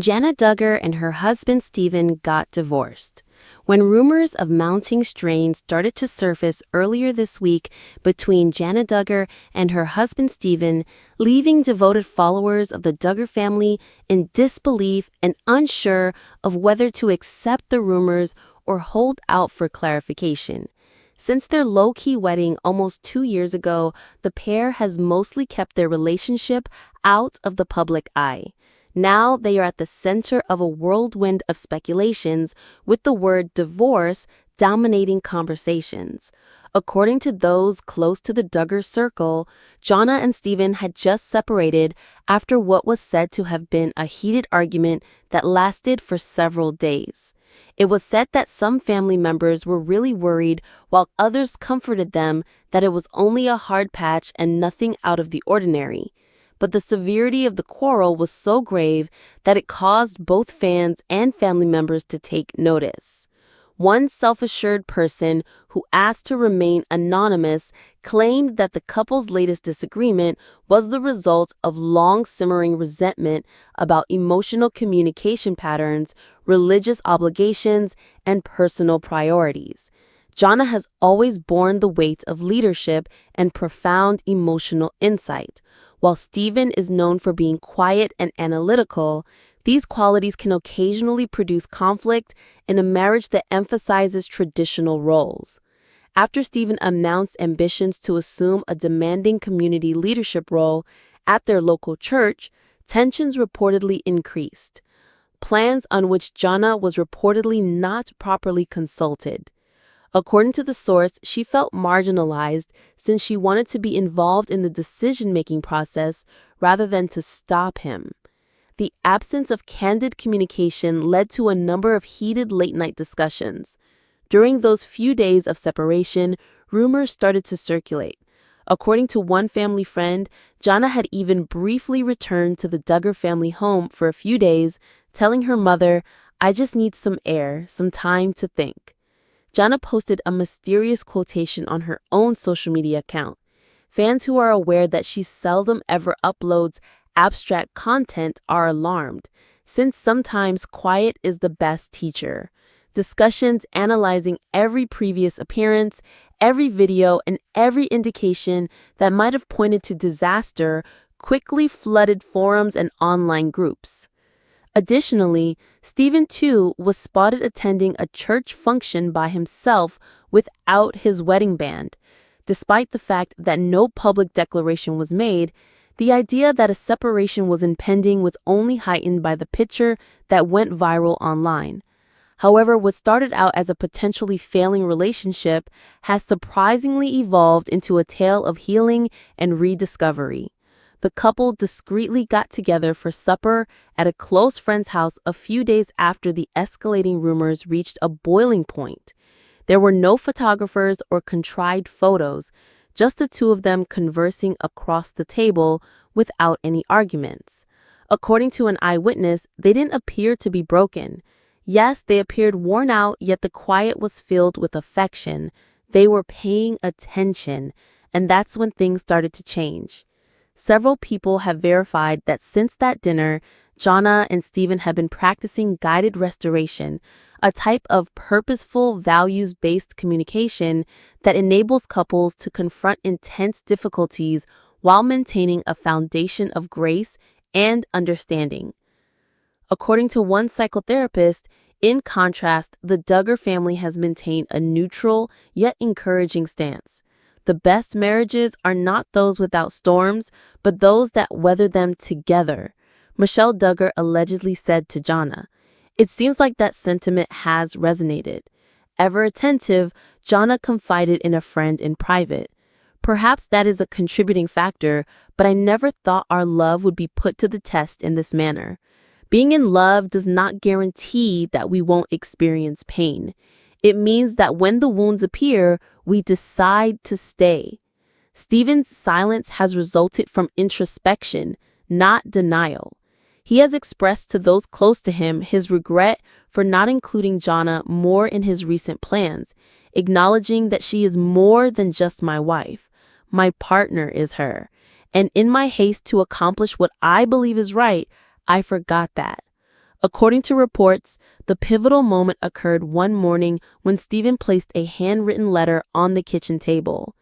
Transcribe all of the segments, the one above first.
Jana Duggar and her husband Stephen got divorced. When rumors of mounting strain started to surface earlier this week between Jana Duggar and her husband Stephen, leaving devoted followers of the Duggar family in disbelief and unsure of whether to accept the rumors or hold out for clarification. Since their low-key wedding almost 2 years ago, the pair has mostly kept their relationship out of the public eye. Now they are at the center of a whirlwind of speculations, with the word divorce dominating conversations. According to those close to the Duggar circle, Jana and Stephen had just separated after what was said to have been a heated argument that lasted for several days. It was said that some family members were really worried, while others comforted them that it was only a hard patch and nothing out of the ordinary. But the severity of the quarrel was so grave that it caused both fans and family members to take notice. One self-assured person who asked to remain anonymous claimed that the couple's latest disagreement was the result of long-simmering resentment about emotional communication patterns, religious obligations, and personal priorities. Jana has always borne the weight of leadership and profound emotional insight. While Stephen is known for being quiet and analytical, these qualities can occasionally produce conflict in a marriage that emphasizes traditional roles. After Stephen announced ambitions to assume a demanding community leadership role at their local church, tensions reportedly increased. Plans on which Jana was reportedly not properly consulted. According to the source, she felt marginalized since she wanted to be involved in the decision-making process rather than to stop him. The absence of candid communication led to a number of heated late-night discussions. During those few days of separation, rumors started to circulate. According to one family friend, Jana had even briefly returned to the Duggar family home for a few days, telling her mother, "I just need some air, some time to think." Jana posted a mysterious quotation on her own social media account. Fans who are aware that she seldom ever uploads abstract content are alarmed, since sometimes quiet is the best teacher. Discussions analyzing every previous appearance, every video, and every indication that might have pointed to disaster quickly flooded forums and online groups. Additionally, Stephen, too, was spotted attending a church function by himself without his wedding band. Despite the fact that no public declaration was made, the idea that a separation was impending was only heightened by the picture that went viral online. However, what started out as a potentially failing relationship has surprisingly evolved into a tale of healing and rediscovery. The couple discreetly got together for supper at a close friend's house a few days after the escalating rumors reached a boiling point. There were no photographers or contrived photos, just the two of them conversing across the table without any arguments. According to an eyewitness, they didn't appear to be broken. Yes, they appeared worn out, yet the quiet was filled with affection. They were paying attention, and that's when things started to change. Several people have verified that since that dinner, Jana and Stephen have been practicing guided restoration, a type of purposeful, values-based communication that enables couples to confront intense difficulties while maintaining a foundation of grace and understanding. According to one psychotherapist, in contrast, the Duggar family has maintained a neutral yet encouraging stance. The best marriages are not those without storms, but those that weather them together, Michelle Duggar allegedly said to Jana. It seems like that sentiment has resonated. Ever attentive, Jana confided in a friend in private. Perhaps that is a contributing factor, but I never thought our love would be put to the test in this manner. Being in love does not guarantee that we won't experience pain. It means that when the wounds appear, we decide to stay. Stephen's silence has resulted from introspection, not denial. He has expressed to those close to him his regret for not including Jana more in his recent plans, acknowledging that she is more than just my wife. My partner is her. And in my haste to accomplish what I believe is right, I forgot that. According to reports, the pivotal moment occurred one morning when Stephen placed a handwritten letter on the kitchen table.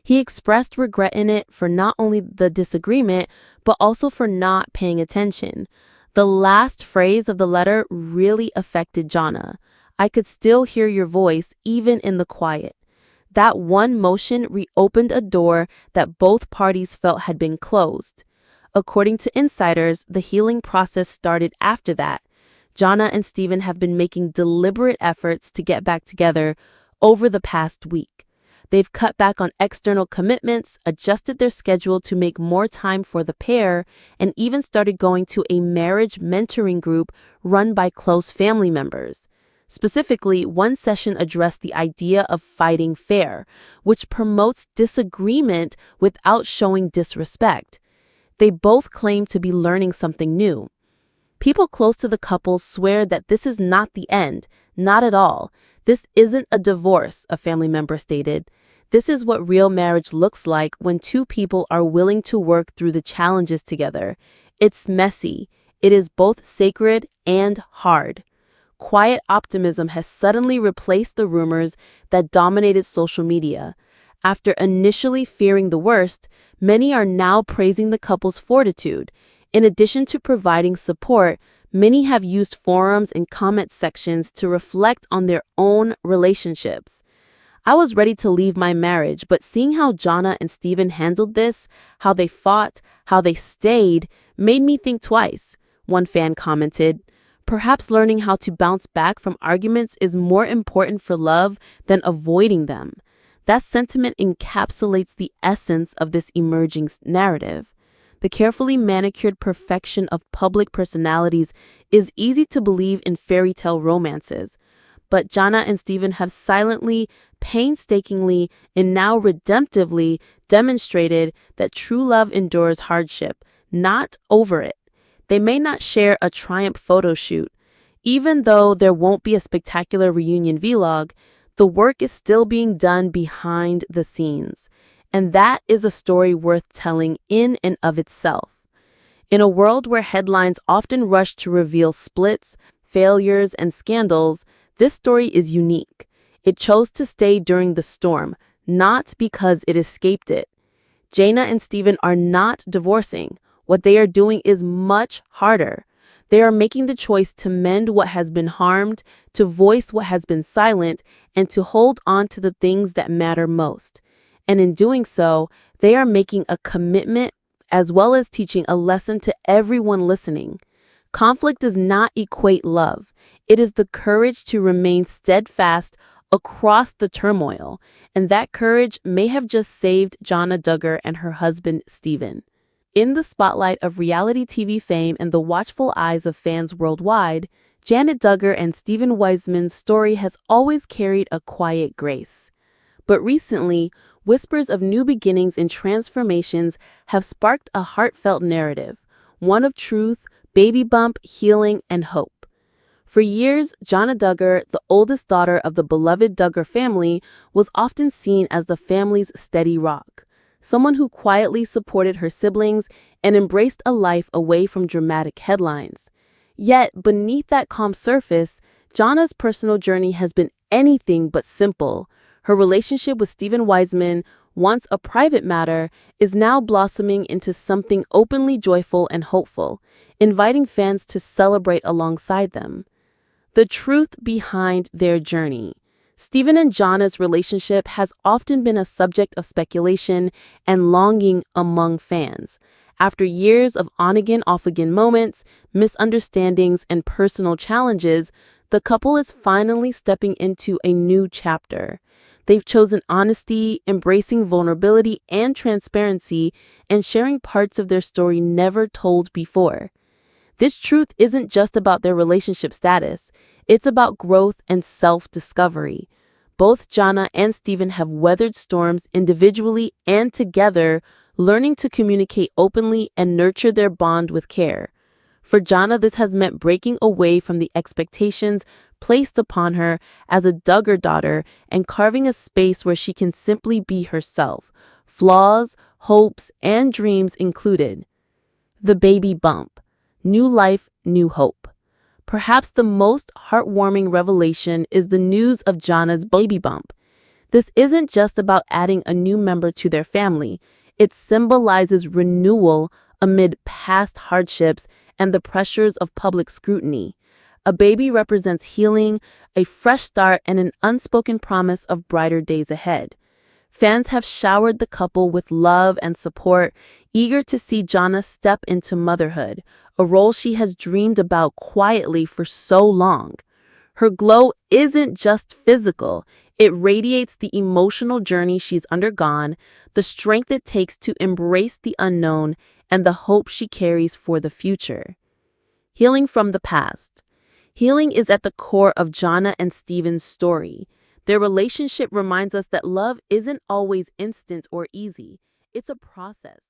He expressed regret in it for not only the disagreement, but also for not paying attention. The last phrase of the letter really affected Jana. "I could still hear your voice, even in the quiet." That one motion reopened a door that both parties felt had been closed. According to insiders, the healing process started after that. Jana and Stephen have been making deliberate efforts to get back together over the past week. They've cut back on external commitments, adjusted their schedule to make more time for the pair, and even started going to a marriage mentoring group run by close family members. Specifically, one session addressed the idea of fighting fair, which promotes disagreement without showing disrespect. They both claim to be learning something new. People close to the couple swear that this is not the end, not at all. "This isn't a divorce," a family member stated. "This is what real marriage looks like when two people are willing to work through the challenges together. It's messy. It is both sacred and hard." Quiet optimism has suddenly replaced the rumors that dominated social media. After initially fearing the worst, many are now praising the couple's fortitude. In addition to providing support, many have used forums and comment sections to reflect on their own relationships. "I was ready to leave my marriage, but seeing how Jana and Stephen handled this, how they fought, how they stayed, made me think twice," one fan commented. "Perhaps learning how to bounce back from arguments is more important for love than avoiding them." That sentiment encapsulates the essence of this emerging narrative. The carefully manicured perfection of public personalities is easy to believe in fairy tale romances, but Jana and Stephen have silently, painstakingly, and now redemptively demonstrated that true love endures hardship, not over it. They may not share a triumph photo shoot. Even though there won't be a spectacular reunion vlog, the work is still being done behind the scenes. And that is a story worth telling in and of itself. In a world where headlines often rush to reveal splits, failures, and scandals, this story is unique. It chose to stay during the storm, not because it escaped it. Jana and Stephen are not divorcing. What they are doing is much harder. They are making the choice to mend what has been harmed, to voice what has been silent, and to hold on to the things that matter most. And in doing so, they are making a commitment as well as teaching a lesson to everyone listening. Conflict does not equate love. It is the courage to remain steadfast across the turmoil, and that courage may have just saved Jana Duggar and her husband, Stephen. In the spotlight of reality TV fame and the watchful eyes of fans worldwide, Janet Duggar and Stephen Weissman's story has always carried a quiet grace. But recently, whispers of new beginnings and transformations have sparked a heartfelt narrative, one of truth, baby bump, healing, and hope. For years, Jana Duggar, the oldest daughter of the beloved Duggar family, was often seen as the family's steady rock, someone who quietly supported her siblings and embraced a life away from dramatic headlines. Yet, beneath that calm surface, Jana's personal journey has been anything but simple. Her relationship with Stephen Weissman, once a private matter, is now blossoming into something openly joyful and hopeful, inviting fans to celebrate alongside them. The truth behind their journey. Stephen and Jana's relationship has often been a subject of speculation and longing among fans. After years of on-again, off-again moments, misunderstandings, and personal challenges, the couple is finally stepping into a new chapter. They've chosen honesty, embracing vulnerability and transparency, and sharing parts of their story never told before. This truth isn't just about their relationship status. It's about growth and self-discovery. Both Jana and Stephen have weathered storms individually and together, learning to communicate openly and nurture their bond with care. For Jana, this has meant breaking away from the expectations placed upon her as a Duggar daughter and carving a space where she can simply be herself, flaws, hopes, and dreams included. The baby bump. New life, new hope. Perhaps the most heartwarming revelation is the news of Jana's baby bump. This isn't just about adding a new member to their family. It symbolizes renewal amid past hardships and the pressures of public scrutiny. A baby represents healing, a fresh start, and an unspoken promise of brighter days ahead. Fans have showered the couple with love and support, eager to see Jana step into motherhood, a role she has dreamed about quietly for so long. Her glow isn't just physical, it radiates the emotional journey she's undergone, the strength it takes to embrace the unknown, and the hope she carries for the future. Healing from the past. Healing is at the core of Jana and Steven's story. Their relationship reminds us that love isn't always instant or easy. It's a process.